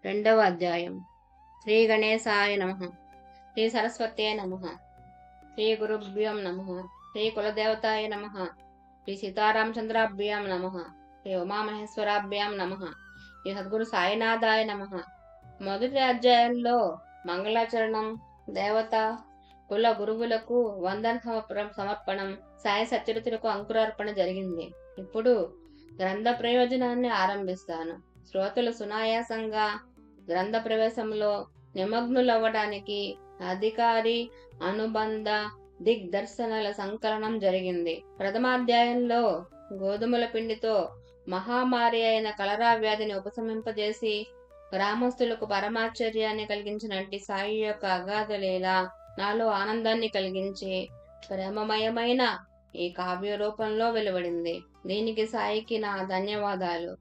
రెండవ అధ్యాయం. శ్రీ గణేశాయ నమః. శ్రీ సరస్వత్యై నమః. శ్రీ గురుభ్యం నమః. శ్రీ కులదేవతాయ నమః. శ్రీ సీతారామచంద్రాభ్యాం నమః. శ్రీ ఉమామహేశ్వరాభ్యాం నమః. శ్రీ సద్గురు సాయినాథాయ నమః. మొదటి అధ్యాయంలో మంగళాచరణం, దేవత కుల గురువులకు వందన సమర్పణం, సాయి సచరిత్రకు అంకురార్పణ జరిగింది. ఇప్పుడు గ్రంథ ప్రయోజనాన్ని ఆరంభిస్తాను. శ్రోతలు సునాయాసంగా గ్రంథ ప్రవేశంలో నిమగ్నులవ్వడానికి అధికారి అనుబంధ దిగ్దర్శనల సంకలనం జరిగింది. ప్రథమాధ్యాయంలో గోధుమల పిండితో మహామారి అయిన కలరా వ్యాధిని ఉపశమింపజేసి గ్రామస్తులకు పరమాశ్చర్యాన్ని కలిగించినట్టి సాయి యొక్క అగాధ లీల నాలో ఆనందాన్ని కలిగించి ప్రేమమయమైన ఈ కావ్య రూపంలో వెలువడింది. దీనికి సాయికి నా ధన్యవాదాలు.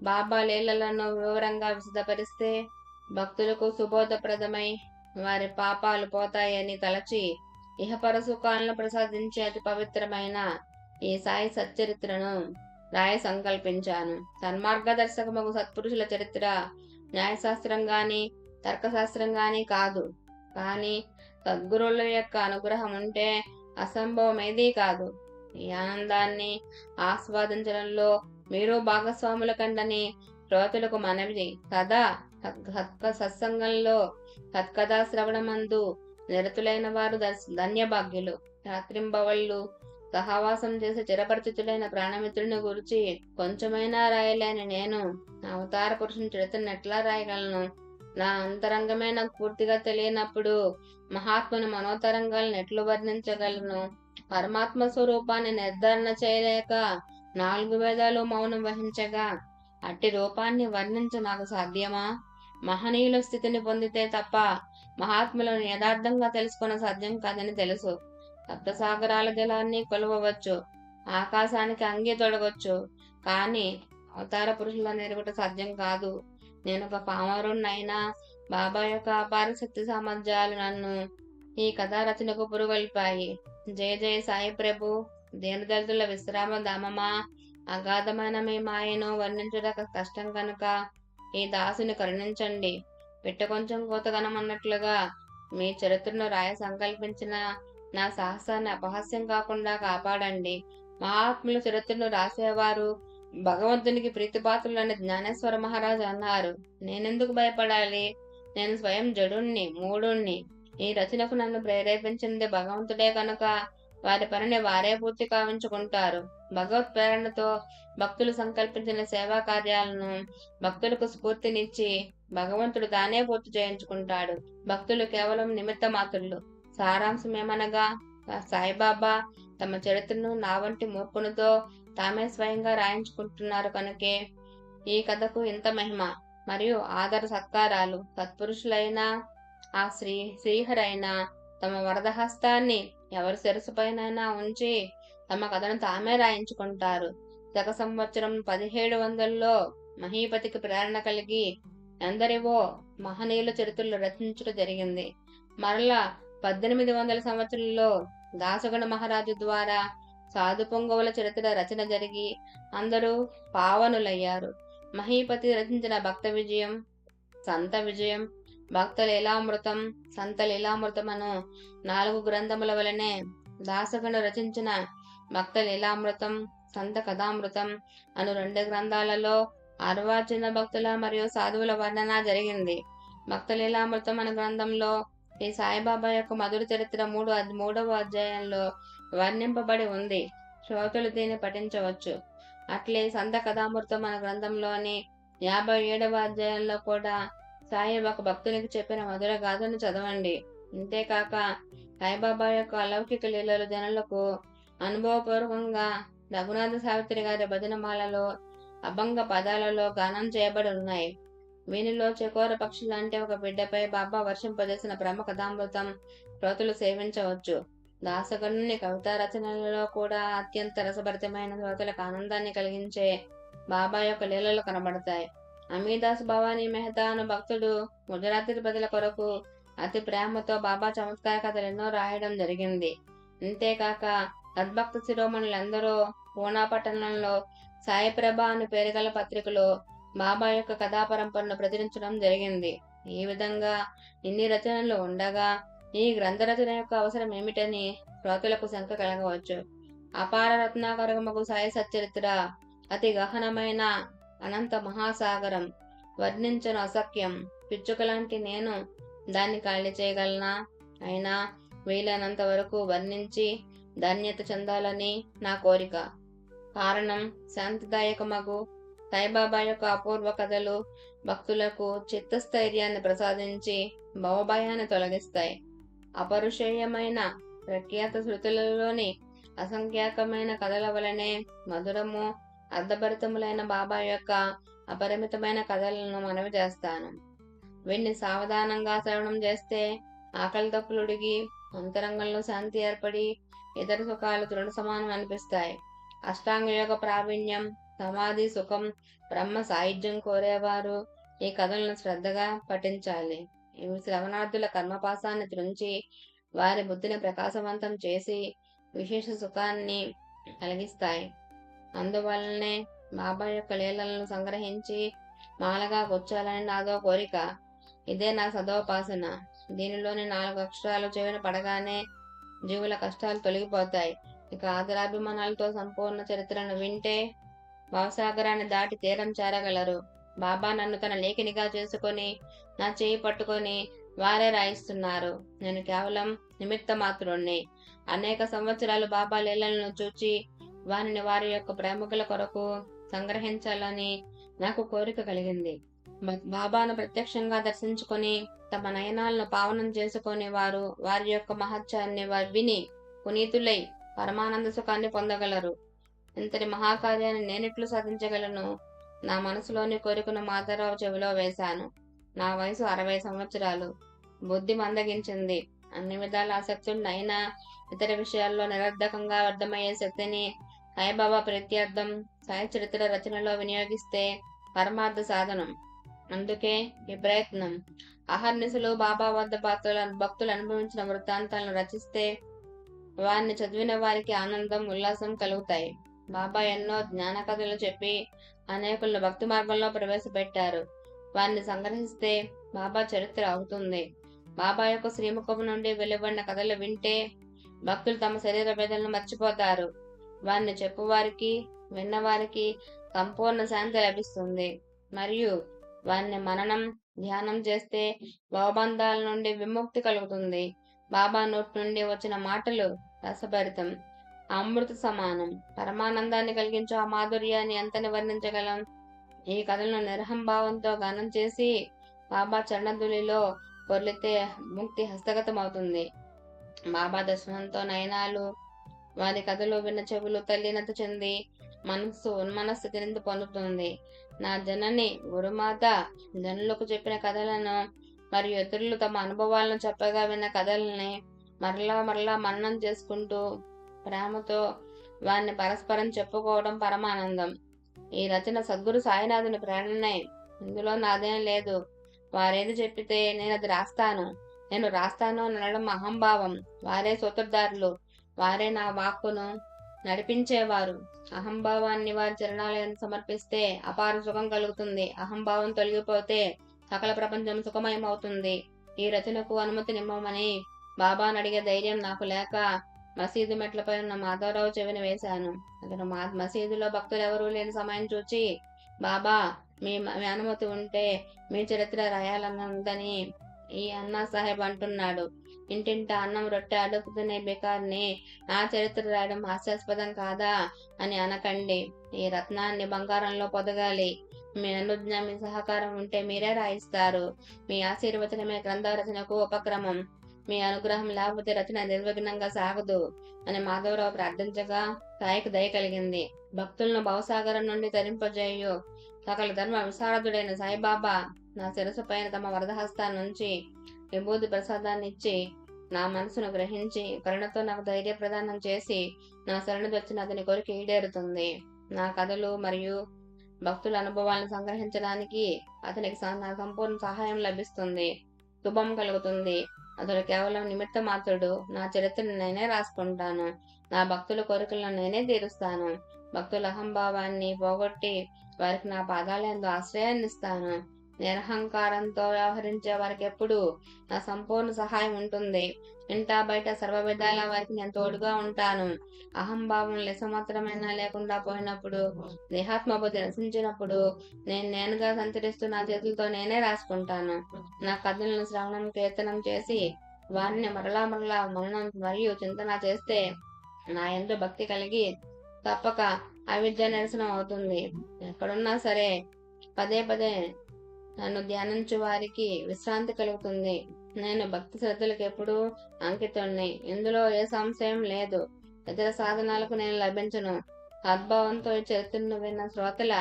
బాబా లీలలను వివరంగా విశదపరిస్తే భక్తులకు సుబోధప్రదమై వారి పాపాలు పోతాయని తలచి ఇహపర సుఖాలను ప్రసాదించే అతి పవిత్రమైన ఈ సాయి సచ్చరిత్రను రాయ సంకల్పించాను. సన్మార్గదర్శకమగు సత్పురుషుల చరిత్ర న్యాయశాస్త్రం గాని తర్కశాస్త్రం గాని కాదు, కానీ సద్గురువుల యొక్క అనుగ్రహం ఉంటే అసంభవమేదీ కాదు. ఈ ఆనందాన్ని ఆస్వాదించడంలో మీరు భాగస్వాముల కండని శ్రోతలకు మనవి. సదా సత్సంగంలో సత్కథా శ్రవణమందు నిరతులైన వారు ధన్యభాగ్యులు. రాత్రింబవళ్ళు సహవాసం చేసి చిరపరిచితులైన ప్రాణమిత్రుని గురించి కొంచెమైనా రాయలేని నేను అవతార పురుషుని చరిత్రను ఎట్లా రాయగలను? నా అంతరంగమే నాకు పూర్తిగా తెలియనప్పుడు మహాత్ముని మనోతరంగాలను ఎట్లు వర్ణించగలను? పరమాత్మ స్వరూపాన్ని నిర్ధారణ చేయలేక 4 వేదాలు మౌనం వహించగా అట్టి రూపాన్ని వర్ణించ నాకు సాధ్యమా? మహనీయుల స్థితిని పొందితే తప్ప మహాత్ములను యథార్థంగా తెలుసుకున్న సాధ్యం కాదని తెలుసు. సప్తసాగరాల జలాన్ని కొలవవచ్చు, ఆకాశానికి అంగి తొడగొచ్చు, కానీ అవతార పురుషులను ఎరుగుట సాధ్యం కాదు. నేను ఒక పామరుణ్ణైనా బాబా యొక్క అపార శక్తి సామర్థ్యాలు నన్ను ఈ కథా రచనకు పురుగొల్పాయి. జయ జయ సాయి ప్రభు. దీనదళితుల విశ్రామ ధామమా, అగాధమైన మీ మాయను వర్ణించుట కష్టం కనుక ఈ దాసుని కరుణించండి. పిట్ట కొంచెం కోతగనమన్నట్లుగా మీ చరిత్రను రాయ సంకల్పించిన నా సాహసాన్ని అపహాస్యం కాకుండా కాపాడండి. మహాత్ముల చరిత్రను రాసేవారు భగవంతునికి ప్రీతిపాత్రులని జ్ఞానేశ్వర మహారాజు అన్నారు. నేనెందుకు భయపడాలి? నేను స్వయం జడుణ్ణి, మూఢుణ్ణి. ఈ రచనకు నన్ను ప్రేరేపించింది భగవంతుడే కనుక వారి పనిని వారే పూర్తి కావించుకుంటారు. భగవత్ ప్రేరణతో భక్తులు సంకల్పించిన సేవా కార్యాలను భక్తులకు స్ఫూర్తినిచ్చి భగవంతుడు తానే పూర్తి చేయించుకుంటాడు. భక్తులు కేవలం నిమిత్త మాత్రులు. సారాంశమేమనగా సాయిబాబా తమ చరిత్రను నా వంటి మూర్ఖునితో తామే స్వయంగా రాయించుకుంటున్నారు కనుకే ఈ కథకు ఇంత మహిమ మరియు ఆదర సత్కారాలు. సత్పురుషులైన ఆ శ్రీహరైన తమ వరదహస్తాన్ని ఎవరి శిరసుపైనైనా ఉంచి తమ కథను తామే రాయించుకుంటారు. శక సంవత్సరం 1700లో మహీపతికి ప్రేరణ కలిగి ఎందరివో మహనీయుల చరిత్రలు రచించడం జరిగింది. మరలా 1800 సంవత్సరంలో దాసగణ మహారాజు ద్వారా సాధు పొంగవుల చరిత్ర రచన జరిగి అందరూ పావనులయ్యారు. మహీపతి రచించిన భక్త విజయం, సంత విజయం, భక్త లీలామృతం, సంత లీలామృతమను 4 గ్రంథముల వలనే దాసగణ రచించిన భక్త లీలామృతం, సంత కథామృతం అను 2 గ్రంథాలలో అర్వాచీన భక్తుల మరియు సాధువుల వర్ణన జరిగింది. భక్త లీలామృతం అనే గ్రంథంలో ఈ సాయిబాబా యొక్క మధుర చరిత్ర 3వ అధ్యాయంలో వర్ణింపబడి ఉంది. శ్రోతలు దీన్ని పఠించవచ్చు. అట్లే సంత కథామృతం అనే గ్రంథంలోని 57వ అధ్యాయంలో కూడా సాయి ఒక భక్తునికి చెప్పిన మధుర గాథను చదవండి. ఇంతేకాక సాయిబాబా యొక్క అలౌకిక లీలలు జనులకు అనుభవపూర్వకంగా రఘునాథ సావిత్రి గారి భజనమాలలో అభంగ పదాలలో గానం చేయబడి ఉన్నాయి. వీనిలో చకోర పక్షులు అంటే ఒక బిడ్డపై బాబా వర్షింపజేసిన బ్రహ్మ కథామృతం శ్రోతలు సేవించవచ్చు. దాసగణుని కవితా రచనలలో కూడా అత్యంత రసభరితమైన శ్రోతలకు ఆనందాన్ని కలిగించే బాబా యొక్క లీలలు కనబడతాయి. అమీదాస్ భవానీ మెహతా అను భక్తుడు గుజరాతీ ప్రజల కొరకు అతి ప్రేమతో బాబా చమత్కార కథలు ఎన్నో రాయడం జరిగింది. అంతేకాక సద్భక్త శిరోమణులందరూ పూనా పట్టణంలో సాయి ప్రభ అను పేరుగల పత్రికలో బాబా యొక్క కథా పరంపరను ప్రచురించడం జరిగింది. ఈ విధంగా ఇన్ని రచనలు ఉండగా ఈ గ్రంథ రచన యొక్క అవసరం ఏమిటని శ్రోతలకు శంక కలగవచ్చు. అపార రత్నాకరమగు సాయి సచ్చరిత్ర అతి గహనమైన అనంత మహాసాగరం, వర్ణించను అసఖ్యం. పిచ్చుకలాంటి నేను దాన్ని ఖాళీ చేయగలనా? అయినా వీలైనంత వరకు వర్ణించి ధన్యత చెందాలని నా కోరిక. కారణం, శాంతిదాయకమగు సాయిబాబా యొక్క అపూర్వ కథలు భక్తులకు చిత్తస్థైర్యాన్ని ప్రసాదించి భవభయాన్ని తొలగిస్తాయి. అపరుషేయమైన ప్రఖ్యాత శృతులలోని అసంఖ్యాకమైన కథల వలనే మధురము అర్ధభరితములైన బాబా యొక్క అపరిమితమైన కథలను మనవి చేస్తాను. వీటిని సావధానంగా శ్రవణం చేస్తే ఆకలి తప్పులుడిగి అంతరంగంలో శాంతి ఏర్పడి ఇతర సుఖాలు తృణ సమానం అనిపిస్తాయి. అష్టాంగ యోగ ప్రావీణ్యం, సమాధి సుఖం, బ్రహ్మ సాయుధ్యం కోరేవారు ఈ కథలను శ్రద్ధగా పఠించాలి. ఇవి శ్రవణార్థుల కర్మపాసాన్ని త్రుంచి వారి బుద్ధిని ప్రకాశవంతం చేసి విశేష సుఖాన్ని కలిగిస్తాయి. అందువలనే బాబా యొక్క లీలలను సంగ్రహించి మాలగా కూర్చోాలని నాదో కోరిక. ఇదే నా సదోపాసన. దీనిలోని 4 అక్షరాలు చెవిన పడగానే జీవుల కష్టాలు తొలగిపోతాయి. ఇక ఆదరాభిమానాలతో సంపూర్ణ చరిత్రను వింటే భవసాగరాన్ని దాటి తీరం చేరగలరు. బాబా నన్ను తన లేఖినిగా చేసుకొని నా చేయి పట్టుకొని వారే రాయిస్తున్నారు. నేను కేవలం నిమిత్త మాత్రుణ్ణి. అనేక సంవత్సరాలు బాబా లీలలను చూచి వారిని వారి యొక్క ప్రేమికుల కొరకు సంగ్రహించాలని నాకు కోరిక కలిగింది. బాబాను ప్రత్యక్షంగా దర్శించుకొని తమ నయనాలను పావనం చేసుకొని వారి యొక్క మహత్యాన్ని విని పునీతులై పరమానంద సుఖాన్ని పొందగలరు. ఇంతటి మహాకార్యాన్ని నేనెట్లు సాధించగలను? నా మనసులోని కోరికను మాధవరావు చెవిలో వేశాను. నా వయసు 60 సంవత్సరాలు. బుద్ధి మందగించింది. అన్ని విధాల ఆసక్తుడిని అయినా ఇతర విషయాల్లో నిరర్ధకంగా అర్థమయ్యే శక్తిని సాయిబాబా ప్రీత్యర్థం సాయి చరిత్ర రచనలో వినియోగిస్తే పరమార్థ సాధనం. అందుకే ఈ ప్రయత్నం. అహర్నిశలు బాబా వద్ద భక్తులు అనుభవించిన వృత్తాంతాలను రచిస్తే వారిని చదివిన వారికి ఆనందం, ఉల్లాసం కలుగుతాయి. బాబా ఎన్నో జ్ఞాన కథలు చెప్పి అనేకులను భక్తి మార్గంలో ప్రవేశపెట్టారు. వారిని సంగ్రహిస్తే బాబా చరిత్ర అవుతుంది. బాబా యొక్క శ్రీముఖం నుండి వెలువడిన కథలు వింటే భక్తులు తమ శరీర వేదనలు మర్చిపోతారు. వారిని చెప్పువారికి, విన్నవారికి సంపూర్ణ శాంతి లభిస్తుంది. మరియు వారిని మననం, ధ్యానం చేస్తే భవబంధాల నుండి విముక్తి కలుగుతుంది. బాబా నోటి నుండి వచ్చిన మాటలు రసభరితం, అమృత సమానం. పరమానందాన్ని కలిగించే ఆ మాధుర్యాన్ని ఎంతని వర్ణించగలం? ఈ కథలను నిరహంభావంతో గానం చేసి బాబా చరణధులిలో పొర్లితే ముక్తి హస్తగతం అవుతుంది. బాబా దర్శనంతో నయనాలు, వారి కథలు విన్న చెవులు తల్లినత చెంది మనస్సు ఉన్మనస్థితిని పొందుతుంది. నా జనని గురుమాత జనులకు చెప్పిన కథలను మరియు ఇతరులు తమ అనుభవాలను చెప్పగా విన్న కథలని మరలా మననం చేసుకుంటూ ప్రేమతో వారిని పరస్పరం చెప్పుకోవడం పరమానందం. ఈ రచన సద్గురు సాయినాథుని ప్రేరణనే. ఇందులో నాదేం లేదు. వారేది చెప్పితే నేను రాస్తాను అనడం అహంభావం. వారే సూత్రధారులు. వారే నా వాక్కును నడిపించేవారు. అహంభావాన్ని వారి చరణాలయాన్ని సమర్పిస్తే అపార సుఖం కలుగుతుంది. అహంభావం తొలగిపోతే సకల ప్రపంచం సుఖమయమవుతుంది. ఈ రచనకు అనుమతినిమ్మమని బాబాను అడిగే ధైర్యం నాకు లేక మసీదు మెట్లపై ఉన్న మాధవరావు చెవిని వేశాను. అతను మసీదులో భక్తులెవరూ లేని సమయం చూచి, బాబా మీ అనుమతి ఉంటే మీ చరిత్ర రాయాలనుందని ఈ అన్నా సాహెబ్ అంటున్నాడు. ఇంటింట అన్నం రొట్టె అడుగుతున్న బేకార్ని నా చరిత్ర రాయడం హాస్యాస్పదం కాదా అని అనకండి. ఈ రత్నాన్ని బంగారంలో పొదగాలి. మీ అనుజ్ఞ, మీ సహకారం ఉంటే మీరే రాయిస్తారు. మీ ఆశీర్వచనమే గ్రంథ రచనకు ఉపక్రమం. మీ అనుగ్రహం లేకపోతే రచన నిర్విఘ్నంగా సాగదు అని మాధవరావు ప్రార్థించగా సాయికి దయ కలిగింది. భక్తులను భవసాగరం నుండి తరింపజేయు సకల ధర్మ విశారదుడైన సాయిబాబా నా శిరసు పైన తమ వరదహస్తాన్ని నుంచి విభూతి ప్రసాదాన్ని ఇచ్చి నా మనసును గ్రహించి కరుణతో నాకు ధైర్య ప్రదానం చేసి నా శరణి వచ్చిన అతని కోరిక ఈడేరుతుంది. నా కథలు మరియు భక్తుల అనుభవాలను సంగ్రహించడానికి అతనికి నా సంపూర్ణ సహాయం లభిస్తుంది. శుభం కలుగుతుంది. అతడు కేవలం నిమిత్త మాత్రుడు. నా చరిత్రను నేనే రాసుకుంటాను. నా భక్తుల కోరికలను నేనే తీరుస్తాను. భక్తుల అహంభావాన్ని పోగొట్టి వారికి నా పాదాలందు ఆశ్రయాన్ని ఇస్తాను. నిరహంకారంతో వ్యవహరించే వారికి ఎప్పుడు నా సంపూర్ణ సహాయం ఉంటుంది. ఇంటా బయట సర్వ విధాల వారికి నేను తోడుగా ఉంటాను. అహంభావం లెసమాత్రమైనా లేకుండా పోయినప్పుడు, దేహాత్మబుద్ధి నశించినప్పుడు, నేనుగా సంచరిస్తూ నా చేతులతో నేనే రాసుకుంటాను. నా కథలను శ్రవణం కీర్తనం చేసి వారిని మరలా మననం మరియు చింతన చేస్తే నా యందు భక్తి కలిగి తప్పక అవిద్య నిరసనం అవుతుంది. ఎక్కడున్నా సరే పదే పదే నన్ను ధ్యానించు వారికి విశ్రాంతి కలుగుతుంది. నేను భక్తి శ్రద్ధలకు ఎప్పుడూ అంకితుణ్ణి. ఇందులో ఏ సంశయం లేదు. ఇతర సాధనాలకు నేను లభించను. సద్భావంతో ఈ చరిత్రను విన్న శ్రోతల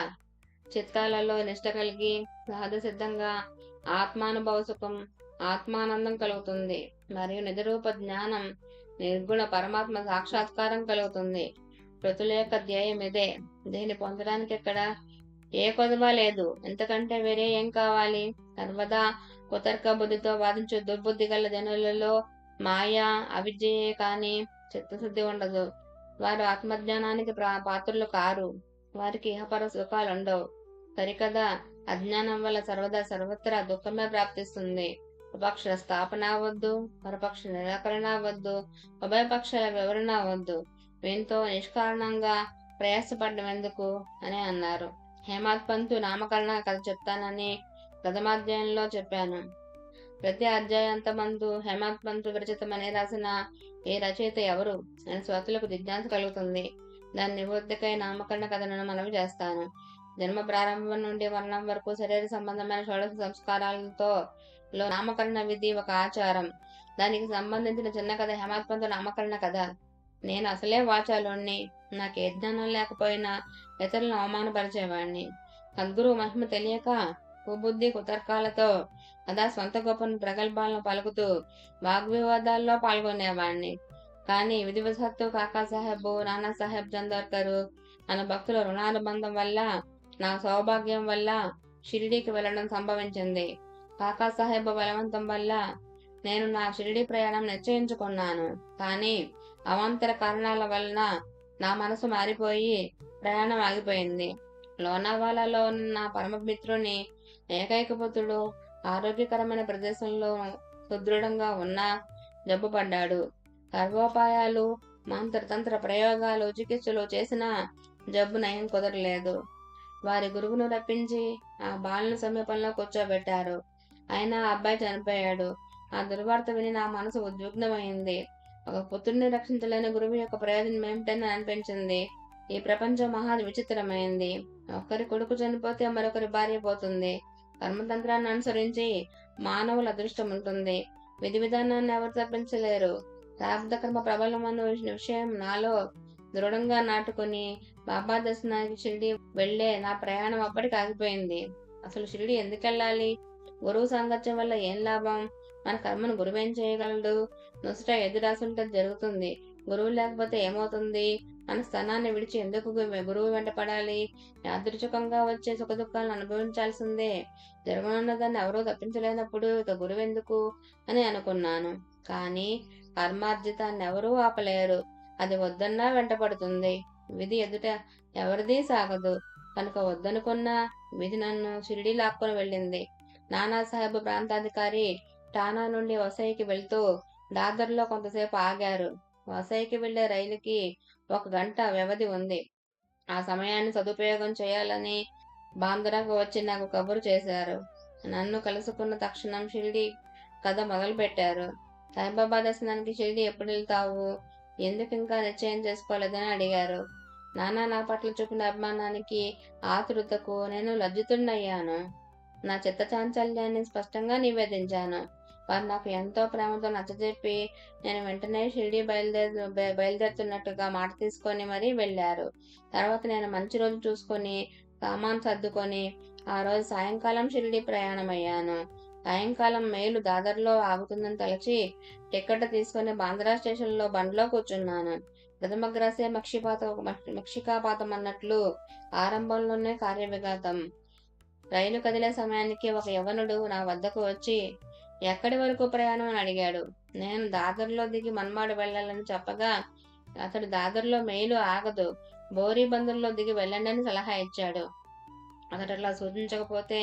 చిత్తాలలో నిష్ట కలిగి సహజ సిద్ధంగా ఆత్మానుభవ సుఖం, ఆత్మానందం కలుగుతుంది. మరియు నిజరూప జ్ఞానం, నిర్గుణ పరమాత్మ సాక్షాత్కారం కలుగుతుంది. ప్రతుల యొక్క ధ్యేయం ఇదే. దీన్ని పొందడానికి ఇక్కడ ఏ కొదవ లేదు. ఎంతకంటే వేరే ఏం కావాలి? సర్వదా కుతర్క బుద్ధితో వాదించు దుర్బుద్ధి గల జనులలో మాయా అవిద్యయే కాని చిత్తశుద్ధి ఉండదు. వారు ఆత్మజ్ఞానానికి పాత్రలు కారు. వారికి ఇహపర సుఖాలు ఉండవు. సరికదా అజ్ఞానం వల్ల సర్వత్రా దుఃఖమే ప్రాప్తిస్తుంది. స్వపక్ష స్థాపన వద్దు, పరపక్ష నిరాకరణ వద్దు, ఉభయపక్షాల వివరణ వద్దు. వీంతో నిష్కారణంగా ప్రయాసపడ్డం ఎందుకు అని అన్నారు. హేమాత్ పంతు నామకరణ కథ చెప్తానని ప్రథమాధ్యాయంలో చెప్పాను. ప్రతి అధ్యాయాంతమందు హేమాత్ పంతు విరచితమని రాసిన ఏ రచయిత ఎవరు అని శ్రోతలకు జిజ్ఞాస కలుగుతుంది. దాని నివృత్తికై నామకరణ కథను మనవి చేస్తాను. జన్మ ప్రారంభం నుండి మరణం వరకు శరీర సంబంధమైన షోడశ సంస్కారాలతో నామకరణ విధి ఒక ఆచారం. దానికి సంబంధించిన చిన్న కథ హేమాత్ పంతు నామకరణ కథ. నేను అసలే వాచాలోని. నాకు ఏ జ్ఞానం లేకపోయినా ఇతరులను అవమానపరిచేవాడిని. సద్గురు మహిమ తెలియక కుబుద్ధి కుతర్కాలతో అదా స్వంత గొప్పను ప్రగల్భాలను పలుకుతూ వాగ్వివాదాల్లో పాల్గొనేవాడిని. కానీ విధివశత్తు కాకాసాహెబ్, నానాసాహెబ్ జందోర్కర్ అన్న భక్తుల రుణానుబంధం వల్ల, నా సౌభాగ్యం వల్ల షిరిడీకి వెళ్లడం సంభవించింది. కాకాసాహెబ్ బలవంతం వల్ల నేను నా షిరిడీ ప్రయాణం నిశ్చయించుకున్నాను. కానీ అవాంతర కారణాల వలన నా మనసు మారిపోయి ప్రయాణం ఆగిపోయింది. లోనావాలాలో ఉన్న నా పరమమిత్రుని ఏకైక పుత్రుడు ఆరోగ్యకరమైన ప్రదేశంలో సుదృఢంగా ఉన్నా జబ్బు పడ్డాడు. సర్వోపాయాలు, మంత్రతంత్ర ప్రయోగాలు, చికిత్సలు చేసినా జబ్బు నయం కుదరలేదు. వారి గురువును రప్పించి ఆ బాలుని సమీపంలో కూర్చోబెట్టారు. అయినా ఆ అబ్బాయి చనిపోయాడు. ఆ దుర్వార్త విని నా మనసు ఉద్విగ్నమైంది. ఒక పుత్రుడిని రక్షించలేని గురువు యొక్క ప్రయోజనం ఏమిటని అనిపించింది. ఈ ప్రపంచం మహా విచిత్రమైంది. ఒకరి కొడుకు చనిపోతే మరొకరి భార్య పోతుంది. కర్మతంత్రాన్ని అనుసరించి మానవుల అదృష్టం ఉంటుంది. విధి విధానాన్ని ఎవరు తప్పించలేరు. ప్రారంభ కర్మ ప్రబలం అన్న విషయం నాలో దృఢంగా నాటుకుని బాబా దర్శనానికి షిరిడి వెళ్లే నా ప్రయాణం అప్పటికి ఆగిపోయింది. అసలు షిరిడి ఎందుకు వెళ్ళాలి? గురువు సాంగత్యం వల్ల ఏం లాభం? మన కర్మను గురువేం చేయగలడు? నుసట ఎదురాసుంటే జరుగుతుంది. గురువు లేకపోతే ఏమవుతుంది? మన స్థానాన్ని విడిచి ఎందుకు గురువు వెంట పడాలి? యాదృచ్ఛికంగా వచ్చే సుఖదుఖాలను అనుభవించాల్సిందే. జరగనున్నదాన్ని ఎవరూ తప్పించలేనప్పుడు ఇక గురువెందుకు అని అనుకున్నాను. కానీ కర్మార్జితాన్ని ఎవరూ ఆపలేరు. అది వద్దన్నా వెంటపడుతుంది. విధి ఎదుట ఎవరిదీ సాగదు. కనుక వద్దనుకున్నా విధి నన్ను షిరిడి లాక్కొని వెళ్ళింది. నానాసాహెబ్ ప్రాంతాధికారి టానా నుండి వసైకి వెళ్తూ దాదర్లో కొంతసేపు ఆగారు. వసైకి వెళ్లే రైలుకి 1 గంట వ్యవధి ఉంది. ఆ సమయాన్ని సదుపయోగం చేయాలని బాంద్రాకు వచ్చి నాకు కబురు చేశారు. నన్ను కలుసుకున్న తక్షణం షిరిడి కథ మొదలు పెట్టారు. సాయిబాబా దర్శనానికి షిరిడి ఎప్పుడు వెళ్తావు? ఎందుకు ఇంకా నిశ్చయం చేసుకోలేదని అడిగారు. నాన్న నా పట్ల చూపిన అభిమానానికి, ఆతృతకు నేను లజ్జితున్నయ్యాను. నా చిత్త చాంచల్యాన్ని స్పష్టంగా నివేదించాను. వారు నాకు ఎంతో ప్రేమతో నచ్చజెప్పి నేను వెంటనే షిరిడి బయలుదేరుతున్నట్టుగా మాట తీసుకొని మరీ వెళ్ళారు. తర్వాత నేను మంచి రోజు చూసుకొని సామాన్ సర్దుకొని ఆ రోజు సాయంకాలం షిరిడి ప్రయాణమయ్యాను. సాయంకాలం మైలు దాదర్లో ఆగుతుందని తలచి టికెట్ తీసుకుని బాంద్రా స్టేషన్లో బండ్లో కూర్చున్నాను. ప్రథమగ్రాసే మక్షికాపాతం అన్నట్లు ఆరంభంలోనే కార్యవిఘాతం. రైలు కదిలే సమయానికి ఒక యవనుడు నా వద్దకు వచ్చి ఎక్కడి వరకు ప్రయాణం అని అడిగాడు. నేను దాదర్లో దిగి మన్మాడు వెళ్లాలని చెప్పగా అతడు దాదర్లో మైలు ఆగదు, బోరీ బందర్లో దిగి వెళ్ళండి అని సలహా ఇచ్చాడు. అతడట్లా సూచించకపోతే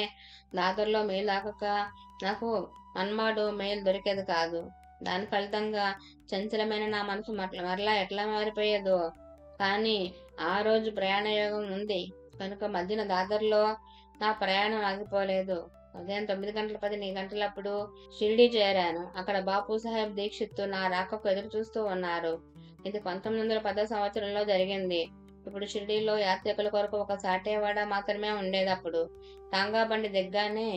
దాదర్లో మెయిల్ ఆకక నాకు మన్మాడు మెయిల్ దొరికేది కాదు. దాని ఫలితంగా చంచలమైన నా మనసు మరలా ఎట్లా మారిపోయేదో. కానీ ఆ రోజు ప్రయాణయోగం ఉంది కనుక మధ్యన దాదర్లో నా ప్రయాణం ఆగిపోలేదు. ఉదయం 9:10 గంటలప్పుడు షిరిడీ చేరాను. అక్కడ బాపు సాహెబ్ దీక్షిత్ నా రాకకు ఎదురు చూస్తూ ఉన్నారు. ఇది 1910 సంవత్సరంలో జరిగింది. ఇప్పుడు షిరిడీలో యాత్రికుల కొరకు ఒక సాటేవాడ మాత్రమే ఉండేది. అప్పుడు టాంగా బండి దిగ్గానే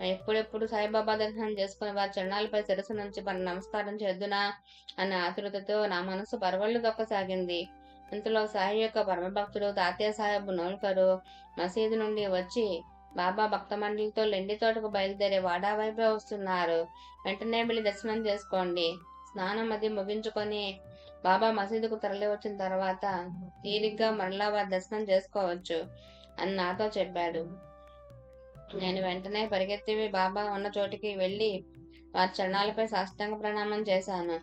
ఎప్పుడెప్పుడు సాయిబాబా దర్శనం చేసుకుని వారి చరణాలపై శిరస్సు నుంచి నమస్కారం చేద్దునా అనే ఆతృతతో నా మనసు పరవళ్లు దొక్కసాగింది. ఇంతలో సాయి యొక్క పరమభక్తుడు తాత్యా సాహెబ్ నోల్కరు మసీదు నుండి వచ్చి బాబా భక్త మండలితో లెండి తోటకు బయలుదేరి వాడా వైపే వస్తున్నారు. వెంటనే వెళ్ళి దర్శనం చేసుకోండి. స్నానం అది ముగించుకొని బాబా మసీదుకు తరలి వచ్చిన తర్వాత తీరిగ్గా మరలా వారి దర్శనం చేసుకోవచ్చు అని నాతో చెప్పాడు. నేను వెంటనే పరిగెత్తి బాబా ఉన్న చోటికి వెళ్లి వారి చరణాలపై సాష్టాంగ ప్రణామం చేశాను.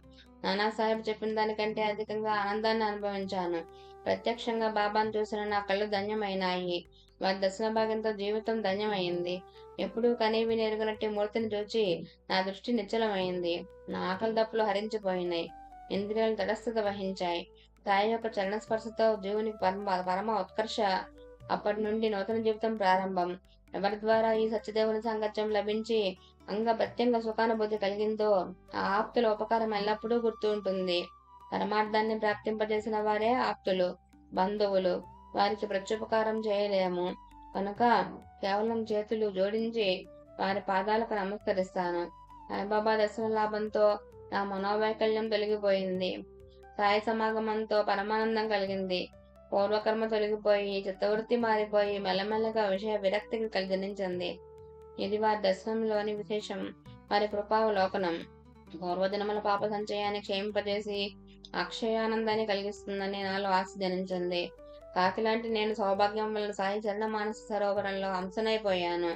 నానాసాహెబ్ చెప్పిన దానికంటే అధికంగా ఆనందాన్ని అనుభవించాను. ప్రత్యక్షంగా బాబాను చూసిన నా కళ్ళు ధన్యమైనాయి. వారి దర్శన భాగ్యంతో జీవితం ధన్యమైంది. ఎప్పుడూ కనీవి నెరుగనట్టి మూర్తిని చూచి నా దృష్టి నిశ్చలమైంది. నా ఆకలి దప్పులు హరించిపోయినాయి. ఇంద్రియాలు తటస్థత వహించాయి. సాయి యొక్క చరణ స్పర్శతో జీవునికి పరమ ఉత్కర్ష. అప్పటి నుండి నూతన జీవితం ప్రారంభం. ఎవరి ద్వారా ఈ సత్యదేవుని సాంగత్యం లభించి ప్రత్యంగ సుఖానుభూతి కలిగిందో ఆ ఆప్తుల ఉపకారం ఎల్లప్పుడూ గుర్తు ఉంటుంది. పరమార్థాన్ని ప్రాప్తింపజేసిన వారే ఆప్తులు, బంధువులు. వారికి ప్రత్యుపకారం చేయలేము కనుక కేవలం చేతులు జోడించి వారి పాదాలకు నమస్కరిస్తాను. సాయిబాబా దర్శన లాభంతో నా మనోవైకల్యం తొలగిపోయింది. సాయి సమాగమంతో పరమానందం కలిగింది. పూర్వకర్మ తొలగిపోయి చిత్తవృత్తి మారిపోయి మెల్లమెల్లగా విషయ విరక్తికి జనించింది. ఇది వారి దర్శనంలోని విశేషం. వారి కృపావలోకనం పూర్వజన్మల పాప సంచయాన్ని క్షేమింపజేసి అక్షయానందాన్ని కలిగిస్తుందని నాలో ఆశ జనించింది. కాకిలాంటి నేను సౌభాగ్యం వల్ల సాయి చరణ మానస సరోవరంలో హంసనైపోయాను.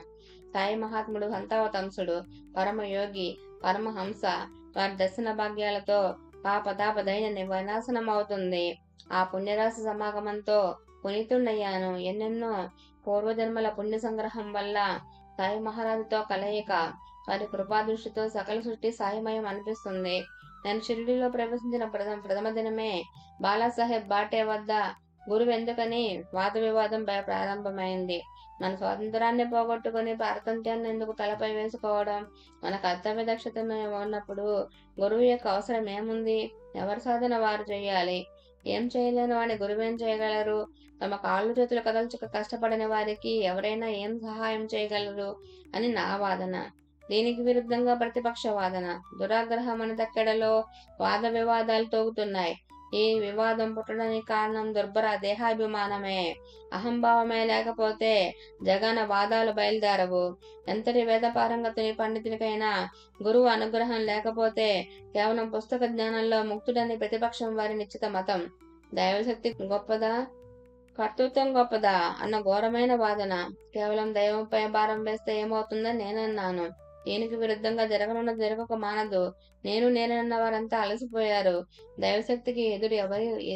సాయి మహాత్ముడు సంతావతంసుడు, పరమయోగి, పరమహంస. వారి దర్శన భాగ్యాలతో పాపతాప దైన్య వినాశనం అవుతుంది. ఆ పుణ్యరాశి సమాగమంతో పునీతుణ్ణయ్యాను. ఎన్నెన్నో పూర్వజన్మల పుణ్య సంగ్రహం వల్ల సాయి మహారాజుతో కలయిక. వారి కృపాదృష్టితో సకల సృష్టి సాయిమయం అనిపిస్తుంది. నేను షిరిడీలో ప్రవేశించిన ప్రథమ దినమే బాలాసాహెబ్ బాటే వద్ద గురువు ఎందుకని వాద వివాదం ప్రారంభమైంది. మన స్వాతంత్రాన్ని పోగొట్టుకుని పారతంత్యాన్ని ఎందుకు తలపై వేసుకోవడం? మన కర్తవ్య దక్షత ఉన్నప్పుడు గురువు యొక్క అవసరం ఏముంది? ఎవరి సాధన వారు చేయాలి. ఏం చేయలేని వాడిని గురువేం చేయగలరు? తమ కాళ్ళు చేతులు కదల్చక కష్టపడని వారికి ఎవరైనా ఏం సహాయం చేయగలరు అని నా వాదన. దీనికి విరుద్ధంగా ప్రతిపక్ష వాదన. దురాగ్రహం అని దక్కెడలో వాద వివాదాలు తోగుతున్నాయి. ఈ వివాదం పుట్టడానికి కారణం దుర్భర దేహాభిమానమే. అహంభావమే లేకపోతే జగన వాదాలు బయలుదేరవు. ఎంతటి వేద పారంగతుని పండితునికైనా గురువు అనుగ్రహం లేకపోతే కేవలం పుస్తక జ్ఞానంలో ముక్తుడని ప్రతిపక్షం వారి నిశ్చిత మతం. దైవశక్తి గొప్పదా, కర్తృత్వం గొప్పదా అన్న ఘోరమైన వాదన. కేవలం దైవంపై భారం వేస్తే ఏమవుతుందని నేనన్నాను. దీనికి విరుద్ధంగా జరగనున్నది జరగక మానదు. నేనన్న వారంతా అలసిపోయారు. దైవశక్తికి ఎదురు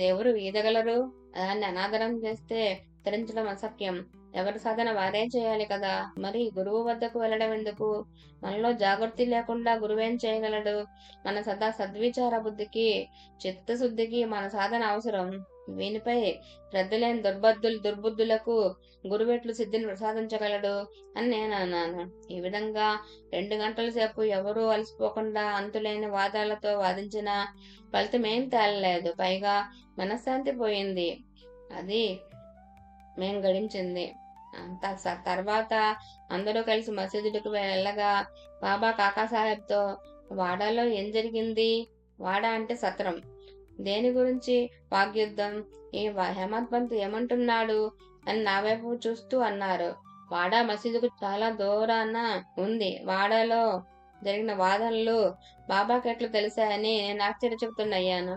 ఎవరు ఈదగలరు? దాన్ని అనాదరం చేస్తే తరించడం అసఖ్యం. ఎవరి సాధన వారే చేయాలి కదా. మరి గురువు వద్దకు వెళ్ళడం ఎందుకు? మనలో జాగృతి లేకుండా గురువేం చేయగలడు? మన సదా సద్విచార బుద్ధికి, చిత్తశుద్ధికి మన సాధన అవసరం. వీనిపై శ్రద్ధ లేని దుర్బుద్ధులకు గురువెట్లు సిద్ధిని ప్రసాదించగలడు అని నేను అన్నాను. ఈ విధంగా 2 గంటల సేపు ఎవరూ అలసిపోకుండా అంతులేని వాదాలతో వాదించిన ఫలితం ఏం తేలలేదు. పైగా మనశ్శాంతి పోయింది. అది మేం గడించింది. తర్వాత అందరూ కలిసి మసీదులకు వెళ్ళగా బాబా కాకాసాహెబ్తో వాడాలో ఏం జరిగింది? వాడా అంటే సత్రం. దేని గురించి వాగ్యుద్ధం? ఈ హేమంత్ పంత్ ఏమంటున్నాడు అని నా వైపు చూస్తూ అన్నారు. వాడా మసీదుకు చాలా దూరాన ఉంది. వాడాలో జరిగిన వాదనలు బాబాకి ఎట్లు తెలిసాయని నేను ఆశ్చర్యచకితున్నయ్యాను.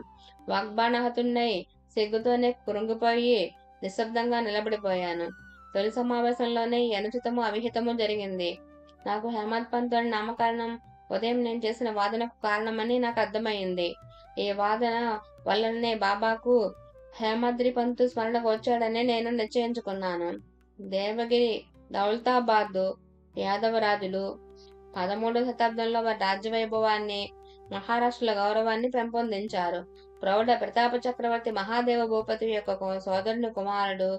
వాగ్బాణహతున్నై సిగ్గుతోనే కురుంగిపోయి నిశ్శబ్దంగా నిలబడిపోయాను. తొలి సమావేశంలోనే అనుచితము అవిహితము జరిగింది. నాకు హేమంత్ పంత్ అని నామకరణం ఉదయం నేను చేసిన వాదనకు కారణమని నాకు అర్థమైంది. ఈ వాదన వల్లనే బాబాకు హేమాద్రి పంతు స్మరణకు వచ్చాడని నేను నిశ్చయించుకున్నాను. దేవగిరి దౌలతాబాద్ యాదవరాజులు 13వ శతాబ్దంలో వారి రాజ్య వైభవాన్ని, మహారాష్ట్రుల గౌరవాన్ని పెంపొందించారు. ప్రౌఢ ప్రతాప చక్రవర్తి మహాదేవ భూపతి యొక్క సోదరుని కుమారుడు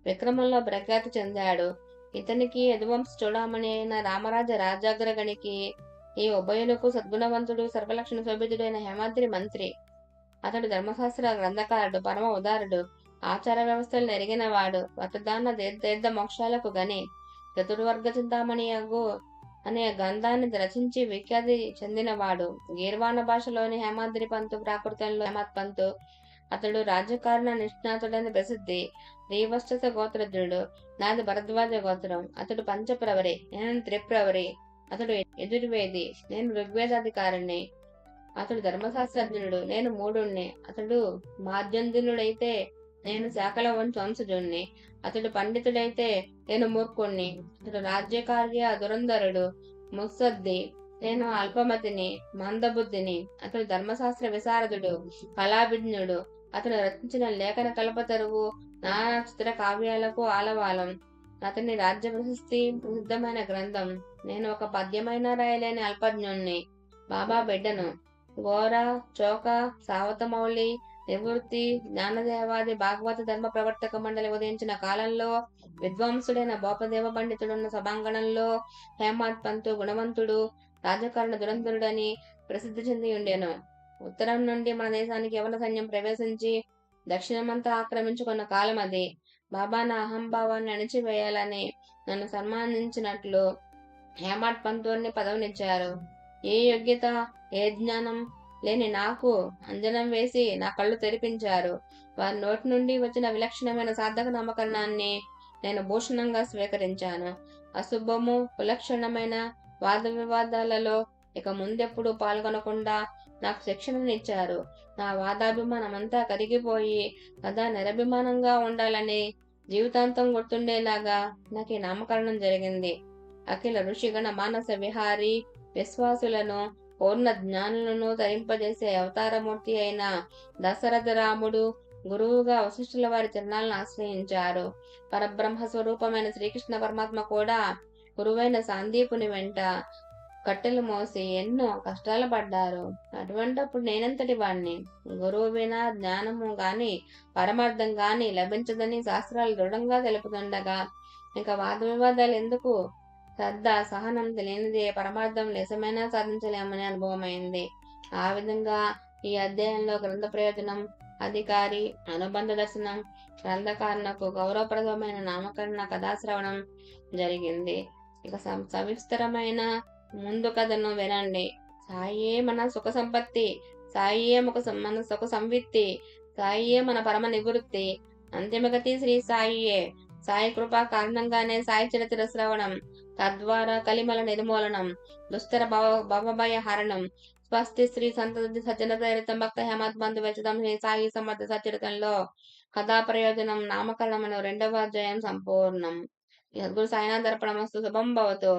విక్రమంలో ప్రఖ్యాతి చెందాడు. ఇతనికి యదువంశ చూడామణి అయిన రామరాజ రాజాగ్రగణికి ఈ ఉభయులకు సద్గుణవంతుడు సర్వలక్షణ శోభితుడైన హేమాద్రి మంత్రి. అతడు ధర్మశాస్త్ర గ్రంథకారుడు, పరమ ఉదారుడు, ఆచార వ్యవస్థలు ఎరిగినవాడు, వ్రతదాన తీర్థ మోక్షాలకు గని. చతుర్వర్గ చింతామణి అనే గ్రంథాన్ని రచించి విఖ్యాతి చెందినవాడు. గీర్వాణ భాషలోని హేమాద్రి పంతు, ప్రాకృతంలో హేమత్ పంతు. అతడు రాజకారణ నిష్ణాతుడని ప్రసిద్ధి. శ్రీవత్స గోత్రజుడు. నాది భరద్వాజ గోత్రం. అతడు పంచప్రవరి, నేను త్రిప్రవరి. అతడు యజుర్వేది, నేను ఋగ్వేదాధికారిని. అతడు ధర్మశాస్త్రజ్ఞుడు, నేను మూఢుణ్ణి. అతడు మాధ్యందినుడైతే నేను శాకల వంశజుణ్ణి. అతడు పండితుడైతే నేను మూర్ఖుణ్ణి. అతడు రాజ్యకార్య దురంధరుడు, ముత్సద్ది, నేను అల్పమతిని, మందబుద్ధిని. అతడు ధర్మశాస్త్ర విశారదుడు, కళాభిజ్ఞుడు. అతడు రచించిన లేఖన కల్పతరువు, నానా చిత్ర కావ్యాలకు ఆలవాలం. అతని రాజ్య ప్రసిద్ధమైన గ్రంథం. నేను ఒక పద్యమైన రాయలేని అల్పజ్ఞుణ్ణి, బాబా బిడ్డను. ఘోర, చోక, సావతమౌళి, నివృత్తి, జ్ఞానదేవాది భాగవత ధర్మ ప్రవర్తక మండలి ఉదయించిన కాలంలో విద్వాంసుడైన భోపదేవ పండితుడున్న సభాంగణంలో హేమత్ పంతు గుణవంతుడు, రాజకారణ దురంధరుడని ప్రసిద్ధి చెంది ఉండెను. ఉత్తరం నుండి మన దేశానికి యవన సైన్యం ప్రవేశించి దక్షిణమంతా ఆక్రమించుకున్న కాలం అది. బాబా నా అహంభావాన్ని అణిచివేయాలని నన్ను సన్మానించినట్లు హేమత్ పంతుని పదవినిచ్చారు. ఏ యోగ్యత, ఏ జ్ఞానం లేని నాకు అంజనం వేసి నా కళ్ళు తెరిపించారు. వారి నోటి నుండి వచ్చిన విలక్షణమైన సాధక నామకరణాన్ని నేను భూషణంగా స్వీకరించాను. అశుభము, విలక్షణమైన వాద వివాదాలలో ఇక ముందెప్పుడు పాల్గొనకుండా నాకు శిక్షణనిచ్చారు. నా వాదాభిమానమంతా కరిగిపోయి సదా నిరభిమానంగా ఉండాలని జీవితాంతం గుర్తుండేలాగా నాకు ఈ నామకరణం జరిగింది. అఖిల ఋషిగణ మానస విహారి, విశ్వాసులను పూర్ణ జ్ఞానులను తరింపజేసే అవతారమూర్తి అయిన దశరథ రాముడు గురువుగా వశిష్ఠుల వారి చరణాలను ఆశ్రయించారు. పరబ్రహ్మ స్వరూపమైన శ్రీకృష్ణ పరమాత్మ కూడా గురువైన సాందీపుని వెంట కట్టెలు మోసి ఎన్నో కష్టాలు పడ్డారు. అటువంటప్పుడు నేనంతటి వాణ్ణి. గురువు వినా జ్ఞానము గాని పరమార్థం గాని లభించదని శాస్త్రాలు దృఢంగా తెలుపుతుండగా ఇంకా వాద వివాదాలు ఎందుకు? శ్రద్ధ, సహనం తెలియనిదే పరమార్థం నిజమైనా సాధించలేమని అనుభవమైంది. ఆ విధంగా ఈ అధ్యాయంలో గ్రంథ ప్రయోజనం, అధికారి, అనుబంధ దర్శనం, గ్రంథకారణకు గౌరవప్రదమైన నామకరణ కథాశ్రవణం జరిగింది. ఇక సవిస్తరమైన ముందు కథను వినండి. సాయే మన సుఖ సంపత్తి, సాయే మన సుఖ సంవిత్తి, సాయే మన పరమ నివృత్తి, అంతిమగతి శ్రీ సాయియే. సాయి కృపా కారణంగానే సాయి చరిత్ర శ్రవణం, తద్వారా కలిమల నిర్మూలనం, దుస్తర భవభయ హరణం. స్వస్తి శ్రీ సంత సజ్జన ప్రేరితం భక్త హేమత్ బంధు వెచతం శ్రీ సాయి సమర్థ సచరితంలో కథా ప్రయోజనం నామకరణమైన 2వ అధ్యాయం సంపూర్ణం. సద్గురు సాయినాథ్ అర్పణమస్తు. శుభం భవతు.